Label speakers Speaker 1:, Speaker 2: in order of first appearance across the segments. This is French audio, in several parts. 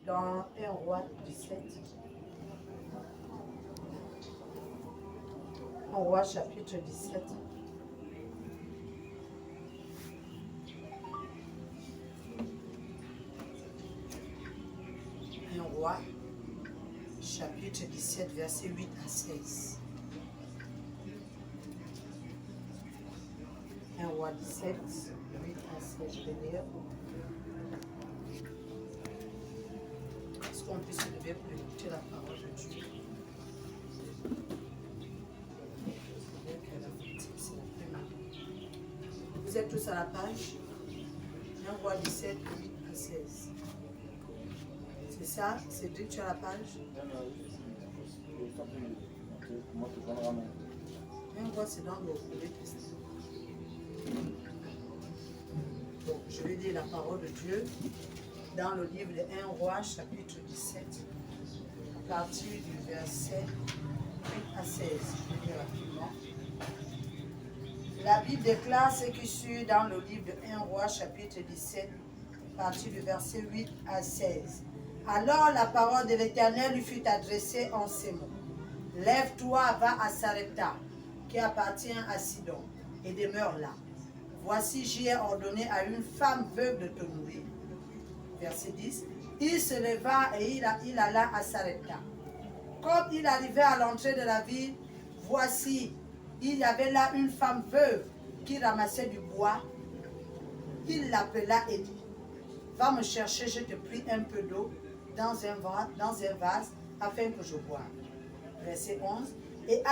Speaker 1: dans 1 roi 17. 1 roi chapitre 17. Un roi chapitre 17 verset 8 à 16. 1 roi 17, 8 à 16, je vais lire. Est-ce qu'on peut se lever pour écouter la parole de Dieu? Vous êtes tous à la page 1 roi 17, 8 à 16. C'est ça? C'est Dieu, tu as la page? 1 roi, c'est dans le Nouveau Testament. Donc, je vais lire la parole de Dieu dans le livre de 1 roi, chapitre 17, à partir du verset 8 à 16. Je vais lire rapidement. La Bible déclare ce qui suit dans le livre de 1 roi, chapitre 17, à partir du verset 8 à 16. Alors la parole de l'Éternel lui fut adressée en ces mots. Lève-toi, va à Sarepta, qui appartient à Sidon, et demeure là. Voici, j'y ai ordonné à une femme veuve de te nourrir. Verset 10. Il se leva et il alla à Sarepta. Comme il arrivait à l'entrée de la ville, voici, il y avait là une femme veuve qui ramassait du bois. Il l'appela et dit, va me chercher, je te prie, un peu d'eau dans un vase afin que je boive. Verset 11. Et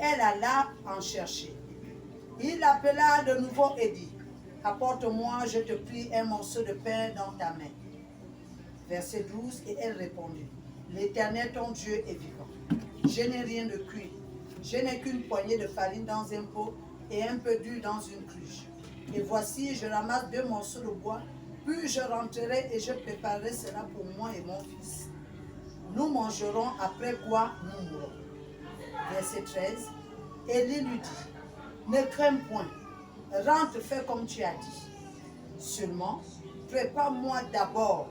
Speaker 1: elle alla en chercher. Il l'appela de nouveau et dit, apporte-moi, je te prie, un morceau de pain dans ta main. Verset 12. Et elle répondit, l'Éternel ton Dieu est vivant. Je n'ai rien de cuit. Je n'ai qu'une poignée de farine dans un pot et un peu d'huile dans une cruche. Et voici, je ramasse 2 morceaux de bois, puis je rentrerai et je préparerai cela pour moi et mon fils. Nous mangerons, après quoi nous mourrons. Verset 13. Élie lui dit, ne crains point, rentre, fais comme tu as dit. Seulement, prépare-moi d'abord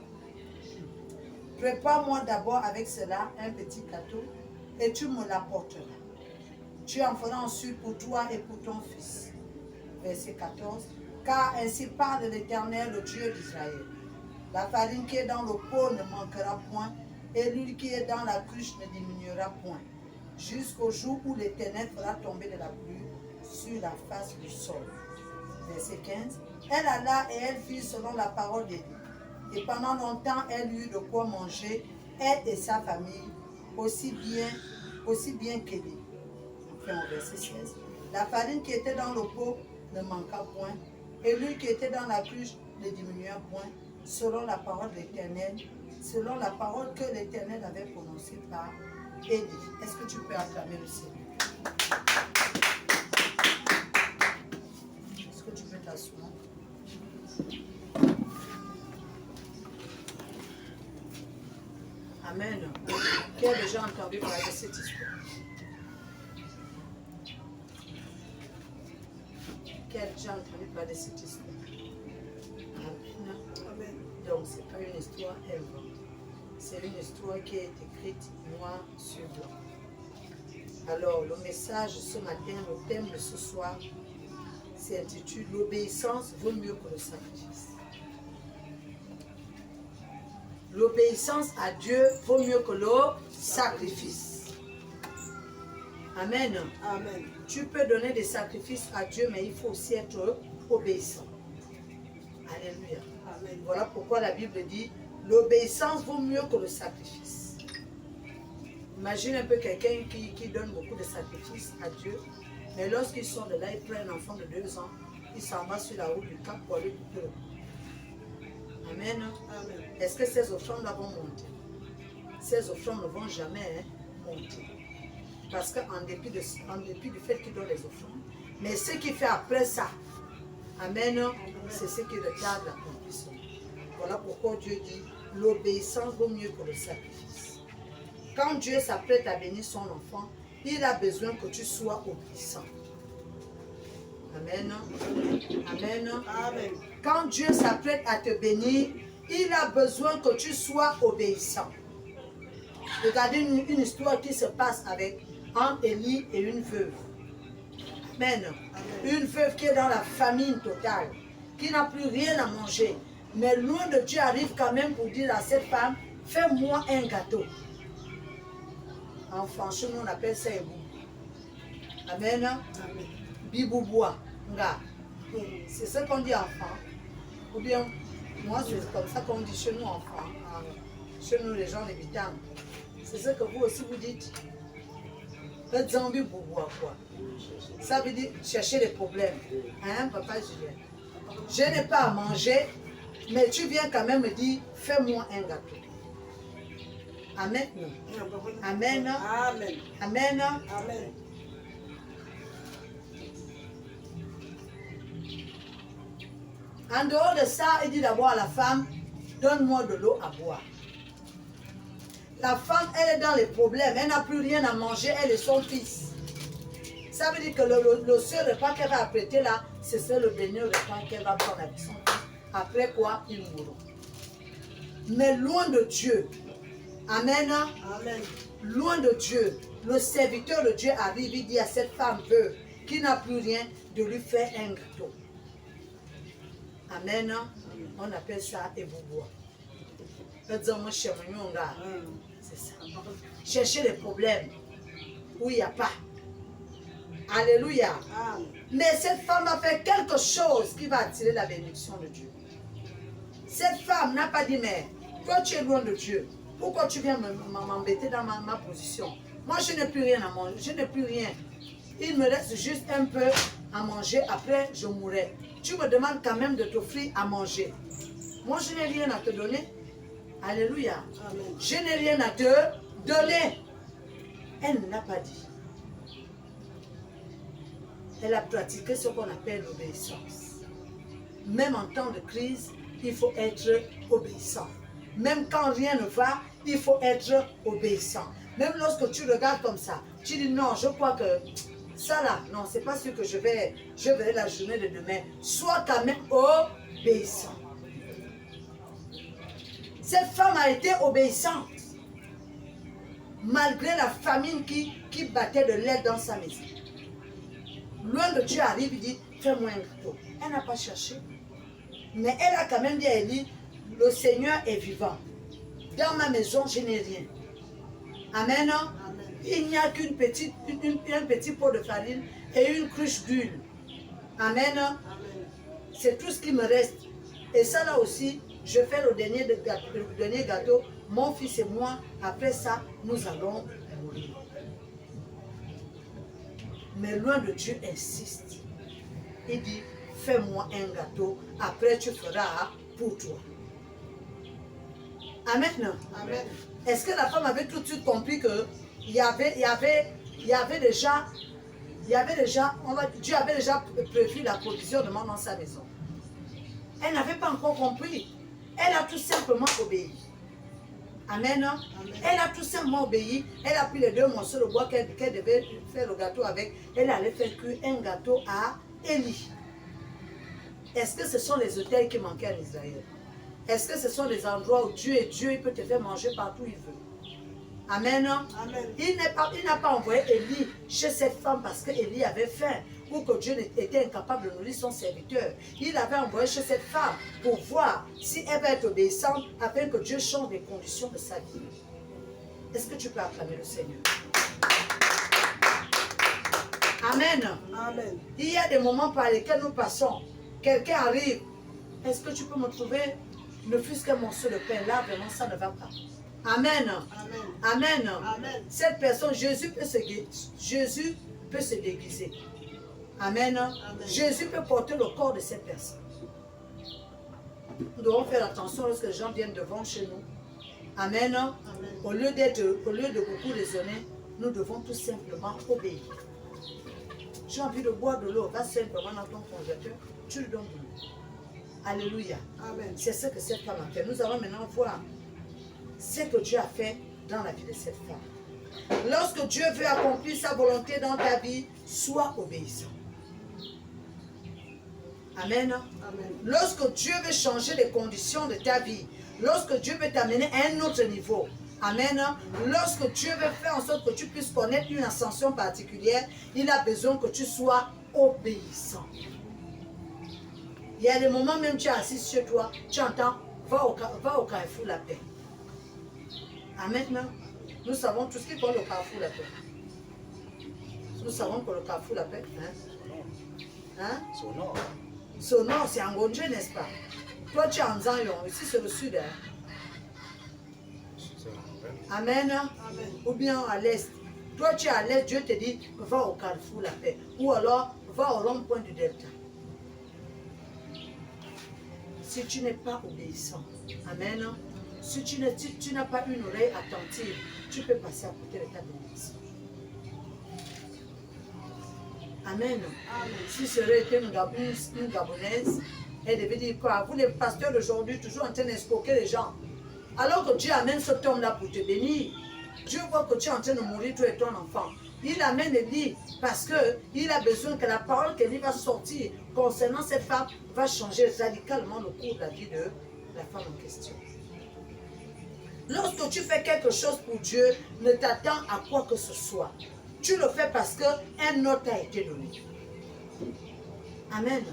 Speaker 1: avec cela un petit gâteau et tu me l'apporteras. Tu en feras ensuite pour toi et pour ton fils. Verset 14. Car ainsi parle l'Éternel, le Dieu d'Israël. La farine qui est dans le pot ne manquera point, et l'huile qui est dans la cruche ne diminuera point, jusqu'au jour où l'Éternel fera tomber de la pluie sur la face du sol. Verset 15. Elle alla et elle fit selon la parole d'Élie. Et pendant longtemps, elle eut de quoi manger, elle et sa famille, aussi bien qu'Élie. Enfin, au verset 16. La farine qui était dans le pot ne manqua point, et l'huile qui était dans la cruche ne diminua point, selon la parole de l'Éternel, selon la parole que l'Éternel avait prononcée par Élie. Est-ce que tu peux acclamer le Seigneur? Est-ce que tu peux t'asseoir? Amen. Qui a déjà entendu parler de cette histoire? Qui a déjà entendu parler de cette histoire? Amen. Donc, ce n'est pas une histoire inventée. C'est une histoire qui est écrite noir sur blanc. Alors, le message ce matin, le thème de ce soir, s'intitule « L'obéissance vaut mieux que le sacrifice ». L'obéissance à Dieu vaut mieux que le sacrifice. Amen. Amen. Tu peux donner des sacrifices à Dieu, mais il faut aussi être obéissant. Alléluia. Amen. Voilà pourquoi la Bible dit l'obéissance vaut mieux que le sacrifice. Imagine un peu quelqu'un qui donne beaucoup de sacrifices à Dieu, mais lorsqu'il sort de là, il prend un enfant de 2 ans, il s'en va sur la route du Cap pour aller couper le bout. Amen. Amen. Est-ce que ces offrandes vont monter? Ces offrandes ne vont jamais monter. Parce qu'en dépit du fait qu'il donne les offrandes, mais ce qu'il fait après ça, amen, c'est ce qui retarde l'accomplissement. Voilà pourquoi Dieu dit, l'obéissance vaut mieux que le sacrifice. Quand Dieu s'apprête à bénir son enfant, il a besoin que tu sois obéissant. Amen. Amen. Amen. Quand Dieu s'apprête à te bénir, il a besoin que tu sois obéissant. Regardez une histoire qui se passe entre Élie et une veuve. Amen. Une veuve qui est dans la famine totale, qui n'a plus rien à manger. Mais loin de Dieu arrive quand même pour dire à cette femme, fais-moi un gâteau. En français, nous on appelle ça ébou. Amen. Bibouboua. C'est ce qu'on dit enfant. Ou bien, moi c'est comme ça qu'on dit chez nous enfants. Chez nous les gens les bitans. C'est ce que vous aussi vous dites. Faites zombie bouboua quoi. Ça veut dire chercher des problèmes. Hein, papa Julien? Je n'ai pas à manger, mais tu viens quand même me dire, fais-moi un gâteau. Amen. Amen. Amen. Amen. Amen. En dehors de ça, il dit d'abord à la femme, donne-moi de l'eau à boire. La femme, elle est dans les problèmes, elle n'a plus rien à manger, elle et son fils. Ça veut dire que le seul repas qu'elle va apprêter là, c'est le dernier repas qu'elle va prendre avec son fils. Après quoi, ils mourront. Mais loin de Dieu, amen, amen. Loin de Dieu, le serviteur de Dieu arrive, il dit à cette femme veuve qui n'a plus rien, de lui faire un gâteau. Amen. On appelle ça ébouboua. C'est ça. Chercher les problèmes où il n'y a pas. Alléluia. Mais cette femme a fait quelque chose qui va attirer la bénédiction de Dieu. Cette femme n'a pas dit, mais toi tu es loin de Dieu. Pourquoi tu viens m'embêter dans ma position? Moi je n'ai plus rien à manger. Je n'ai plus rien. Il me reste juste un peu à manger. Après je mourrai. Tu me demandes quand même de t'offrir à manger. Moi je n'ai rien à te donner. Alléluia. Amen. Je n'ai rien à te donner. Elle n'a pas dit. Elle a pratiqué ce qu'on appelle l'obéissance. Même en temps de crise, il faut être obéissant. Même quand rien ne va, il faut être obéissant. Même lorsque tu regardes comme ça, tu dis non, je crois que ça là, non, c'est pas sûr que je verrai la journée de demain. Sois quand même obéissant. Cette femme a été obéissante. Malgré la famine qui battait de l'air dans sa maison. Loin de Dieu arrive, il dit, fais-moi un gâteau. Elle n'a pas cherché. Mais elle a quand même dit à Élie, le Seigneur est vivant. Dans ma maison, je n'ai rien. Amen. Amen. Il n'y a qu'un petit pot de farine et une cruche d'huile. Amen. Amen. C'est tout ce qui me reste. Et ça là aussi, je fais le dernier gâteau. Mon fils et moi, après ça, nous allons mourir. Mais loin de Dieu insiste. Il dit, fais-moi un gâteau, après tu feras pour toi. Amen. Amen. Est-ce que la femme avait tout de suite compris que Dieu avait déjà prévu la provision de moi dans sa maison? Elle n'avait pas encore compris. Elle a tout simplement obéi. Amen. Amen. Elle a tout simplement obéi. Elle a pris les 2 morceaux de bois qu'elle devait faire le gâteau avec. Elle allait faire cuire un gâteau à Élie. Est-ce que ce sont les hôtels qui manquaient en Israël? Est-ce que ce sont les endroits où Dieu il peut te faire manger partout où il veut? Amen. Amen. Il n'a pas envoyé Élie chez cette femme parce qu'Élie avait faim ou que Dieu était incapable de nourrir son serviteur. Il avait envoyé chez cette femme pour voir si elle va être obéissante afin que Dieu change les conditions de sa vie. Est-ce que tu peux acclamer le Seigneur? Amen. Amen. Il y a des moments par lesquels nous passons. Quelqu'un arrive. Est-ce que tu peux me trouver ne fût-ce qu'un morceau de pain? Là, vraiment, ça ne va pas. Amen. Amen. Amen. Amen. Cette personne, Jésus peut se déguiser. Amen. Amen. Jésus peut porter le corps de cette personne. Nous devons faire attention lorsque les gens viennent devant chez nous. Amen. Amen. Au lieu de beaucoup raisonner, nous devons tout simplement obéir. J'ai envie de boire de l'eau, va simplement dans ton congélateur, tu lui donnes de l'eau. Alléluia. Amen. C'est ce que cette femme a fait. Nous allons maintenant voir ce que Dieu a fait dans la vie de cette femme. Lorsque Dieu veut accomplir sa volonté dans ta vie, sois obéissant. Amen. Amen. Lorsque Dieu veut changer les conditions de ta vie, lorsque Dieu veut t'amener à un autre niveau, amen, lorsque Dieu veut faire en sorte que tu puisses connaître une ascension particulière, il a besoin que tu sois obéissant. Il y a des moments même tu es assis chez toi, tu entends, va au carrefour la paix. Amen. Nous savons tout ce qui parle au carrefour la paix. Nous savons que le carrefour la paix,
Speaker 2: Sonore.
Speaker 1: Sonore, c'est en Gondje, n'est-ce pas? Toi tu es en Zanyon, ici c'est le sud. Amen. Amen. Ou bien à l'est. Toi tu es à l'est, Dieu te dit, va au carrefour la paix. Ou alors, va au rond-point du delta. Si tu n'es pas obéissant, amen, si tu n'as pas une oreille attentive, tu peux passer à côté de ta bénédiction. Amen. Amen. Si ce serait été une Gabonaise, elle devait dire quoi? Vous les pasteurs d'aujourd'hui, toujours en train d'escroquer les gens. Alors que Dieu amène cet homme-là pour te bénir. Dieu voit que tu es en train de mourir, toi et ton enfant. Il amène Élie parce qu'il a besoin que la parole qu'Élie va sortir concernant cette femme va changer radicalement le cours de la vie de la femme en question. Lorsque tu fais quelque chose pour Dieu, ne t'attends à quoi que ce soit. Tu le fais parce qu'un autre t'a été donné. Amen.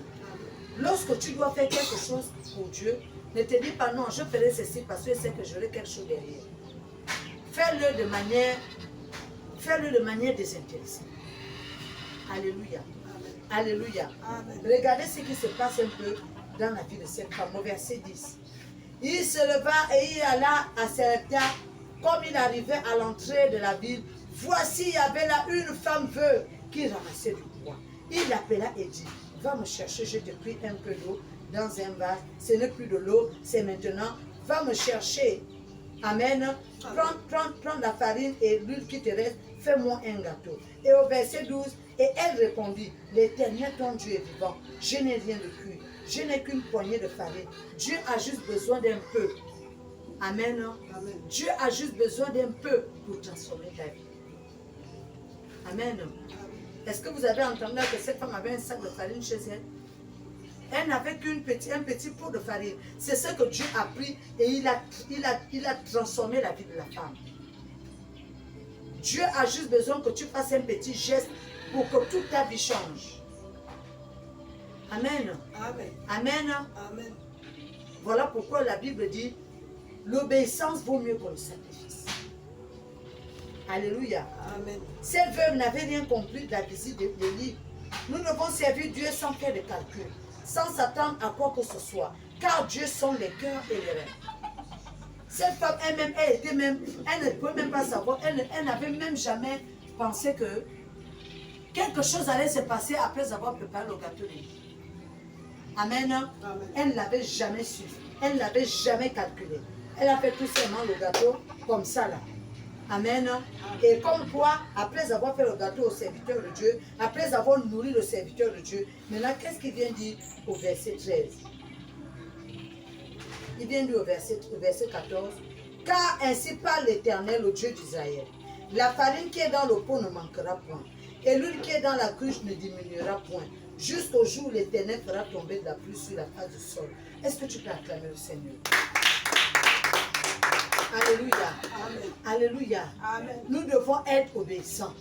Speaker 1: Lorsque tu dois faire quelque chose pour Dieu, ne te dis pas non, je ferai ceci parce que je sais que j'aurai quelque chose derrière. Fais-le de manière désintéressée. Alléluia. Amen. Alléluia. Amen. Regardez ce qui se passe un peu dans la vie de cette femme, au verset 10. Il se leva et il alla à Sarepta. Comme il arrivait à l'entrée de la ville, voici, il y avait là une femme veuve qui ramassait du bois. Il l'appela et dit, va me chercher, je te prie un peu d'eau dans un vase. Ce n'est plus de l'eau, c'est maintenant. Va me chercher. Amen. Prends la farine et l'huile qui te reste, fais-moi un gâteau. Et au verset 12, et elle répondit, l'Éternel ton Dieu est vivant, je n'ai rien de cuit, je n'ai qu'une poignée de farine. Dieu a juste besoin d'un peu. Amen. Amen. Dieu a juste besoin d'un peu pour transformer ta vie. Amen. Est-ce que vous avez entendu que cette femme avait un sac de farine chez elle? Elle n'avait un petit pot de farine. C'est ce que Dieu a pris et il a transformé la vie de la femme. Dieu a juste besoin que tu fasses un petit geste pour que toute ta vie change. Amen. Amen. Amen. Amen. Voilà pourquoi la Bible dit, l'obéissance vaut mieux que le sacrifice. Alléluia. Amen. Cette veuve n'avait rien compris de la visite d'Élie. Nous devons servir Dieu sans faire de calcul, sans s'attendre à quoi que ce soit, car Dieu sonde les cœurs et les reins. Cette femme elle-même, elle ne pouvait même pas savoir, elle n'avait même jamais pensé que quelque chose allait se passer après avoir préparé le gâteau d'Élie. Amen. Amen. Elle ne l'avait jamais su, elle ne l'avait jamais calculé. Elle a fait tout simplement le gâteau comme ça là. Amen. Et comme quoi, après avoir fait le gâteau au serviteur de Dieu, après avoir nourri le serviteur de Dieu, maintenant qu'est-ce qu'il vient dire au verset 13? Il vient dire au verset 14, car ainsi parle l'Éternel, le Dieu d'Israël. La farine qui est dans le pot ne manquera point, et l'huile qui est dans la cruche ne diminuera point, jusqu'au jour où l'Éternel fera tomber de la pluie sur la face du sol. Est-ce que tu peux acclamer le Seigneur? Alléluia. Amen. Alléluia. Amen. Nous devons être obéissants.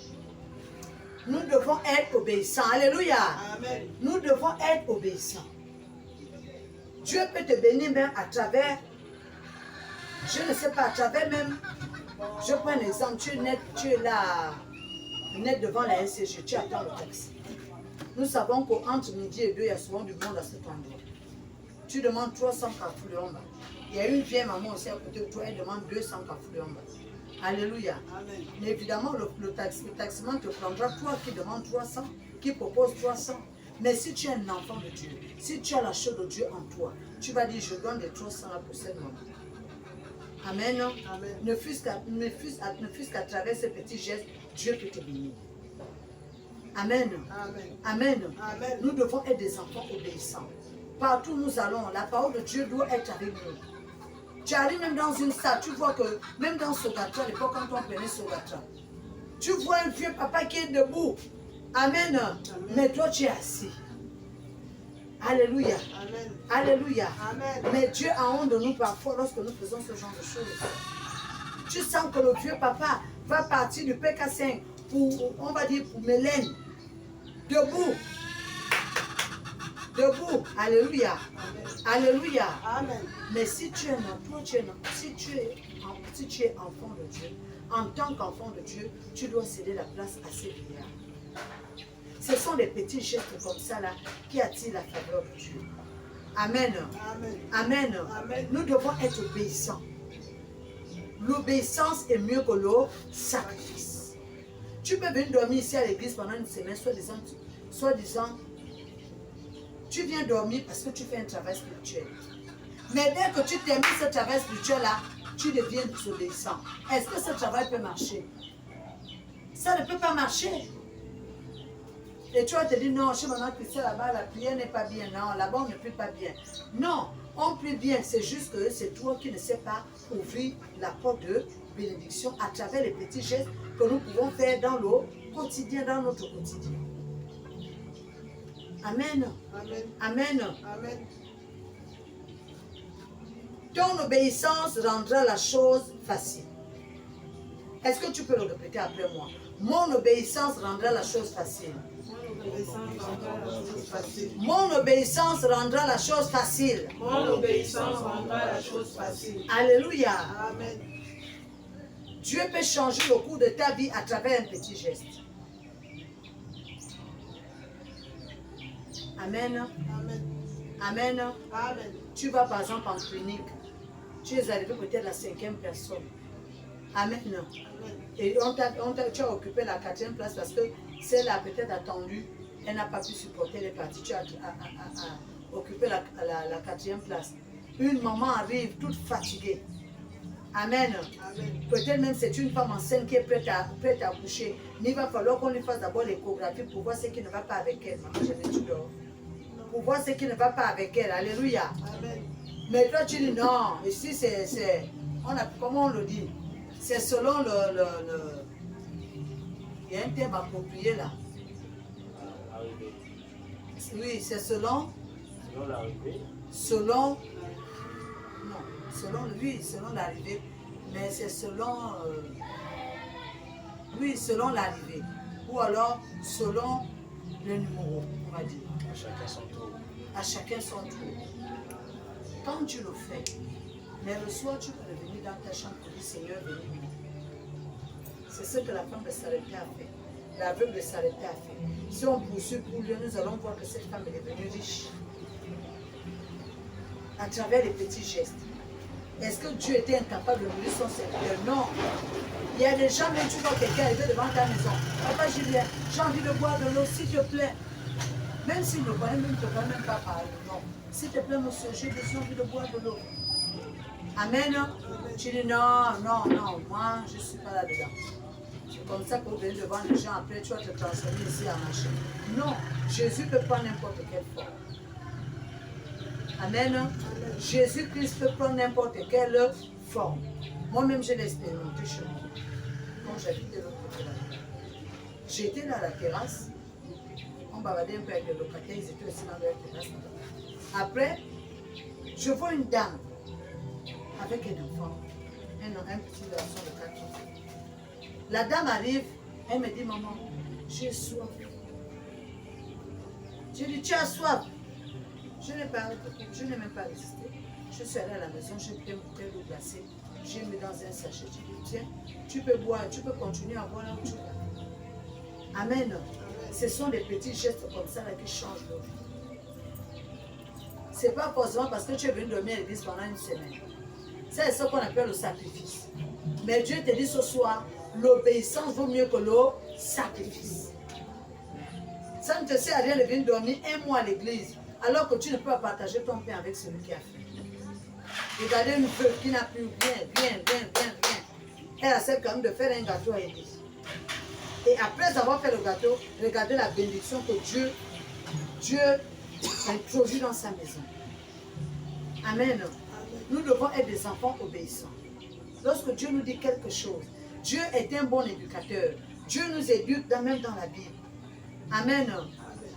Speaker 1: Nous devons être obéissants. Alléluia. Amen. Nous devons être obéissants. Dieu peut te bénir même à travers, je ne sais pas, à travers même, je prends un exemple, tu es là, net devant la SCG, tu attends le taxi. Nous savons qu'entre midi et 2, il y a souvent du monde à cet endroit. Tu demandes 300 cafoules en bas. Il y a une vieille maman aussi à côté de toi, elle demande 200 cafoules en bas. Alléluia. Amen. Mais évidemment, le taximan te prendra, toi qui demandes 300, qui propose 300. Mais si tu es un enfant de Dieu, si tu as la chose de Dieu en toi, tu vas dire, je donne les 300 là pour cette maman. Amen. Amen. Ne fût-ce qu'à travers ce petit geste, Dieu peut te bénir. Amen. Amen. Amen. Amen. Nous devons être des enfants obéissants. Partout où nous allons, la parole de Dieu doit être avec nous. Tu arrives même dans une salle, tu vois que même dans Sogatra, à l'époque quand on prenait Sogatra, tu vois un vieux papa qui est debout. Amen. Amen. Mais toi tu es assis. Alléluia.
Speaker 2: Amen.
Speaker 1: Alléluia.
Speaker 2: Amen.
Speaker 1: Mais Dieu a honte de nous parfois lorsque nous faisons ce genre de choses. Tu sens que le vieux papa va partir du PK5 pour, on va dire, pour Mélène. Debout. Debout. Alléluia.
Speaker 2: Amen.
Speaker 1: Alléluia.
Speaker 2: Amen.
Speaker 1: Mais si tu es toi, si tu es enfant de Dieu, en tant qu'enfant de Dieu, tu dois céder la place à ces vieillards. Ce sont des petits gestes comme ça là qui attirent la faveur de Dieu. Amen.
Speaker 2: Amen.
Speaker 1: Amen.
Speaker 2: Amen.
Speaker 1: Nous devons être obéissants. L'obéissance est mieux que le sacrifice. Tu peux venir dormir ici à l'église pendant une semaine, soi-disant, tu viens dormir parce que tu fais un travail spirituel. Mais dès que tu termines ce travail spirituel-là, tu deviens désobéissant. Est-ce que ce travail peut marcher? Ça ne peut pas marcher. Et tu vas te dire, non, chez mon Christian là-bas, la prière n'est pas bien. Non, là-bas, on ne prie pas bien. Non, on prie bien. C'est juste que c'est toi qui ne sais pas ouvrir la porte de bénédiction à travers les petits gestes que nous pouvons faire dans le quotidien, dans notre quotidien. Amen.
Speaker 2: Amen.
Speaker 1: Amen.
Speaker 2: Amen.
Speaker 1: Ton obéissance rendra la chose facile. Est-ce que tu peux le répéter après moi? Mon obéissance rendra la chose facile. Mon obéissance rendra la chose facile.
Speaker 2: Mon obéissance rendra la chose facile.
Speaker 1: Alléluia.
Speaker 2: Amen.
Speaker 1: Dieu peut changer le cours de ta vie à travers un petit geste. Amen.
Speaker 2: Amen.
Speaker 1: Amen.
Speaker 2: Amen.
Speaker 1: Tu vas par exemple en clinique. Tu es arrivé peut-être la 5e personne. Amen. Et tu as occupé la 4e place parce que celle-là peut-être attendue. Elle n'a pas pu supporter les parties. Tu as occupé la 4e place. Une maman arrive toute fatiguée. Amen.
Speaker 2: Amen.
Speaker 1: Peut-être même c'est une femme enceinte qui est prête à accoucher. Mais il va falloir qu'on lui fasse d'abord l'échographie pour voir ce qui ne va pas avec elle. Maman, je vais tu dors. Pour voir ce qui ne va pas avec elle. Alléluia.
Speaker 2: Amen.
Speaker 1: Mais toi tu dis non. Ici comment on le dit? C'est selon il y a un terme approprié là. Oui, c'est selon.
Speaker 3: Selon l'arrivée.
Speaker 1: Selon. Non, selon l'arrivée. Mais c'est selon. Oui, selon l'arrivée. Ou alors selon le numéro, on va dire.
Speaker 3: À chacun son tour.
Speaker 1: À chacun son tour. Quand tu le fais, mais le soir tu peux revenir dans ta chambre pour dire Seigneur, bénis-moi. C'est ce que la femme de Sarepta a fait. L'aveugle de Sarepta a fait. Si on poursuit pour lui, nous allons voir que cette femme est devenue riche. À travers les petits gestes. Est-ce que Dieu était incapable de nourrir son serviteur? Non. Il y a des gens, même tu vois quelqu'un arriver devant ta maison. Papa Julien, j'ai envie de boire de l'eau, s'il te plaît. Même s'il ne connaît même, pas parler. Non. S'il te plaît, monsieur, j'ai envie de boire de l'eau. Amen. Tu dis non, moi je ne suis pas là-dedans. C'est comme ça que vous venez devant les gens, après tu vas te transformer ici en machin. Non, Jésus peut prendre n'importe quelle forme. Amen. Jésus-Christ peut prendre n'importe quelle forme. Moi-même, je l'ai expérimenté chez moi. Quand j'habitais de l'autre côté de la terrasse. J'étais dans la terrasse. On bavardait un peu avec les locataires, ils étaient aussi dans leur terrasse. Après, je vois une dame avec un enfant, un petit garçon de 4 ans. La dame arrive, elle me dit, maman, j'ai soif. Je dis, tu as soif? Je n'ai même pas résisté. Je suis allée à la maison, j'ai pris une bouteille d'eau glacée, j'ai mis dans un sachet. Je dis, tiens, tu peux boire, tu peux continuer à boire là où tu vas. Amen. Ce sont des petits gestes comme ça là, qui changent nos vies. Ce n'est pas forcément parce que tu es venu dormir à l'église pendant une semaine. C'est ce qu'on appelle le sacrifice. Mais Dieu te dit ce soir, l'obéissance vaut mieux que le sacrifice. Ça ne te sert à rien de venir dormir un mois à l'église, alors que tu ne peux pas partager ton pain avec celui qui a fait. Regardez une veuve qui n'a plus rien. Elle accepte quand même de faire un gâteau à l'église. Et après avoir fait le gâteau, regardez la bénédiction que Dieu introduit dans sa maison. Amen. Nous devons être des enfants obéissants. Lorsque Dieu nous dit quelque chose, Dieu est un bon éducateur. Dieu nous éduque même dans la Bible. Amen.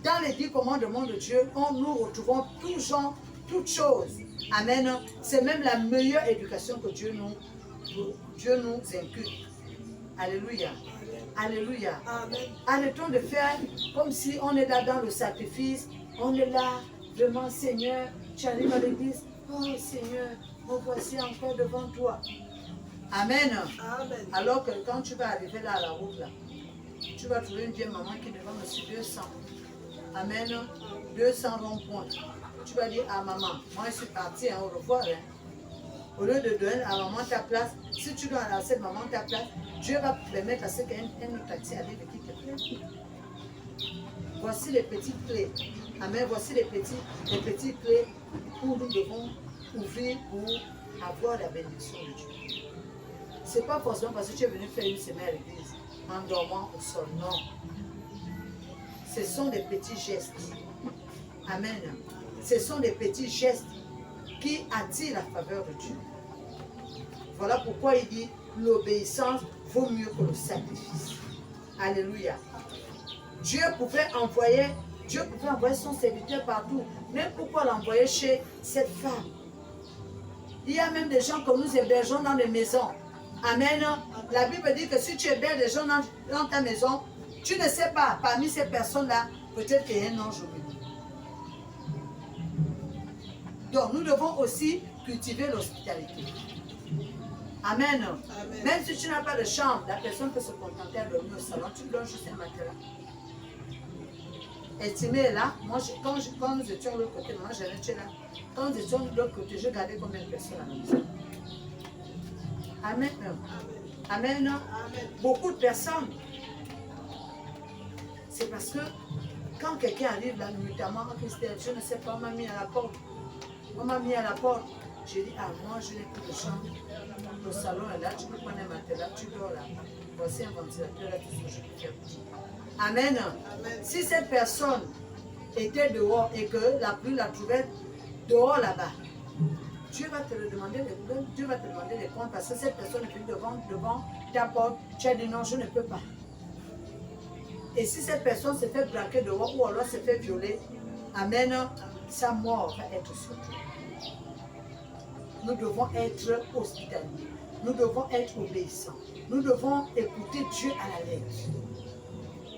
Speaker 1: Dans les 10 commandements de Dieu, nous retrouvons tout genre, toutes choses. Amen. C'est même la meilleure éducation que Dieu nous inculque. Alléluia. Alléluia.
Speaker 2: Amen.
Speaker 1: Arrêtons de faire comme si on est là dans le sacrifice. On est là, vraiment, Seigneur. Tu arrives à l'église. Oh Seigneur, me voici encore devant toi. Amen.
Speaker 2: Amen.
Speaker 1: Alors que quand tu vas arriver là à la route, là, tu vas trouver une vieille maman qui devant monsieur 200. Amen. 200 ronds-points. Tu vas dire à maman, moi je suis partie, au revoir. Au lieu de donner à maman ta place, si tu dois à cette maman ta place, Dieu va permettre à ce qu'un autre taxi arrive et qui te plaît. Voici les petites clés. Amen. Voici les petites clés où nous devons ouvrir pour avoir la bénédiction de Dieu. Ce n'est pas forcément parce que tu es venu faire une semaine à l'église en dormant au sol. Non. Ce sont des petits gestes. Amen. Ce sont des petits gestes qui attirent la faveur de Dieu. Voilà pourquoi il dit l'obéissance vaut mieux que le sacrifice. Alléluia. Dieu pouvait envoyer son serviteur partout. Même pourquoi l'envoyer chez cette femme. Il y a même des gens que nous hébergeons dans des maisons. Amen. La Bible dit que si tu héberges des gens dans ta maison, tu ne sais pas, parmi ces personnes-là, peut-être qu'il y a un ange au milieu. Donc, nous devons aussi cultiver l'hospitalité. Amen.
Speaker 2: Amen.
Speaker 1: Même si tu n'as pas de chambre, la personne peut se contenter à dormir au salon. Tu donnes juste un matelas. Estimé est là. Moi, quand nous étions de l'autre côté, moi, j'étais là. Quand nous étions de l'autre côté, je gardais combien de personnes à la maison. Amen. Amen. Amen. Beaucoup de personnes. C'est parce que quand quelqu'un arrive là, notamment en Christelle, je ne sais pas, on m'a mis à la porte. On m'a mis à la porte. J'ai dit, ah, moi, je n'ai plus de chambre. Le salon est là, tu peux prendre un matelas, tu dors là. Voici un ventilateur là, tout ce que je peux faire. Amen.
Speaker 2: Amen.
Speaker 1: Si cette personne était dehors et que la pluie la trouvait dehors là-bas, Dieu va te demander les comptes parce que cette personne est venue devant ta porte. Tu as dit non, je ne peux pas. Et si cette personne se fait braquer dehors ou alors se fait violer, amen, sa mort va être sur toi. Nous devons être hospitaliers. Nous devons être obéissants. Nous devons écouter Dieu à la lettre.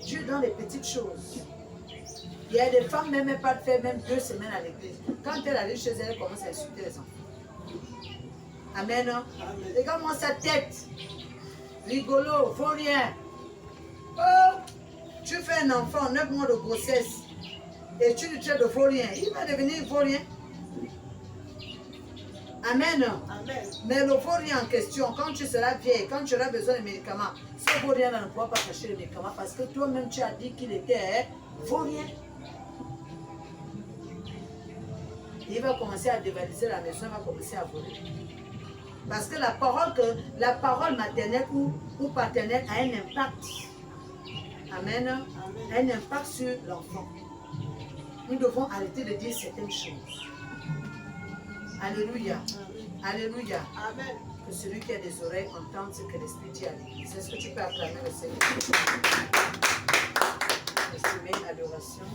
Speaker 1: Dieu dans les petites choses. Il y a des femmes même pas de faire même 2 semaines à l'église. Quand elle arrive chez elle, elle commence à insulter les enfants. Amen. Regarde-moi sa tête. Rigolo, vaut rien. Oh, tu fais un enfant, 9 mois de grossesse, et tu lui traites de vaut rien. Il va devenir vaut rien. Amen.
Speaker 2: Amen.
Speaker 1: Mais le vaut rien en question, quand tu seras vieille, quand tu auras besoin de médicaments, ce vaut rien ne pourra pas cacher les médicaments parce que toi-même tu as dit qu'il était vaut rien. Il va commencer à dévaliser la maison, il va commencer à voler. Parce que la parole maternelle ou paternelle a un impact. Amen.
Speaker 2: Amen.
Speaker 1: A un impact sur l'enfant. Nous devons arrêter de dire certaines choses. Alléluia.
Speaker 2: Amen.
Speaker 1: Alléluia.
Speaker 2: Amen.
Speaker 1: Que celui qui a des oreilles entende ce que l'Esprit dit à l'Église. Est-ce que tu peux acclamer le Seigneur? Estimée adoration.